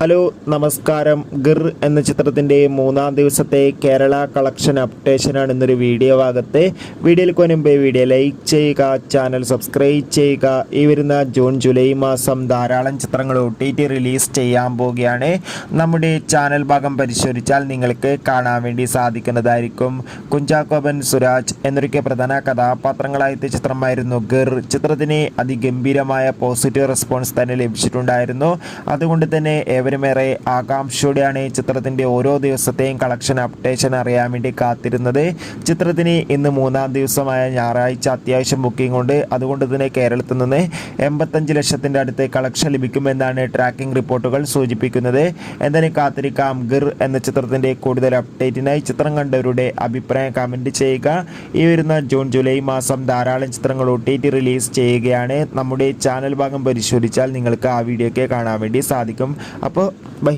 Hello നമസ്കാരം. ഗിർ എന്ന ചിത്രത്തിൻ്റെ മൂന്നാം ദിവസത്തെ കേരള കളക്ഷൻ അപ്ഡേഷനാണ് ഇന്നൊരു വീഡിയോ ഭാഗത്ത്. വീഡിയോയിൽ മുൻപേ വീഡിയോ ലൈക്ക് ചെയ്യുക, ചാനൽ സബ്സ്ക്രൈബ് ചെയ്യുക. ഈ വരുന്ന ജൂൺ ജൂലൈ മാസം ധാരാളം ചിത്രങ്ങൾ OTT റിലീസ് ചെയ്യാൻ പോവുകയാണ്. നമ്മുടെ ചാനൽ ഭാഗം പരിശോധിച്ചാൽ നിങ്ങൾക്ക് കാണാൻ വേണ്ടി സാധിക്കുന്നതായിരിക്കും. കുഞ്ചാക്കോബൻ, സുരാജ് എന്നൊക്കെ പ്രധാന കഥാപാത്രങ്ങളായ ചിത്രമായിരുന്നു ഗിർ. ചിത്രത്തിന് അതിഗംഭീരമായ പോസിറ്റീവ് റെസ്പോൺസ് തന്നെ ലഭിച്ചിട്ടുണ്ടായിരുന്നു. അതുകൊണ്ട് തന്നെ ഏവരുമേറെ ആകാംക്ഷയോടെയാണ് ചിത്രത്തിൻ്റെ ഓരോ ദിവസത്തെയും കളക്ഷൻ അപ്ഡേഷൻ അറിയാൻ വേണ്ടി കാത്തിരുന്നത്. ചിത്രത്തിന് ഇന്ന് മൂന്നാം ദിവസമായ ഞായറാഴ്ച അത്യാവശ്യം ബുക്കിംഗ് ഉണ്ട്. അതുകൊണ്ട് തന്നെ കേരളത്തിൽ നിന്ന് 85 ലക്ഷത്തിൻ്റെ അടുത്ത് കളക്ഷൻ ലഭിക്കുമെന്നാണ് ട്രാക്കിംഗ് റിപ്പോർട്ടുകൾ സൂചിപ്പിക്കുന്നത്. എന്തായാലും കാത്തിരിക്കാം. ഗിർ എന്ന ചിത്രത്തിൻ്റെ കൂടുതൽ അപ്ഡേറ്റിനായി ചിത്രം കണ്ടവരുടെ അഭിപ്രായം കമൻറ്റ് ചെയ്യുക. ഈ വരുന്ന ജൂൺ ജൂലൈ മാസം ധാരാളം ചിത്രങ്ങൾ OTT റിലീസ് ചെയ്യുകയാണ്. നമ്മുടെ ചാനൽ ഭാഗം പരിശോധിച്ചാൽ നിങ്ങൾക്ക് ആ വീഡിയോ ഒക്കെ കാണാൻ വേണ്ടി സാധിക്കും. അപ്പോൾ ബൈ.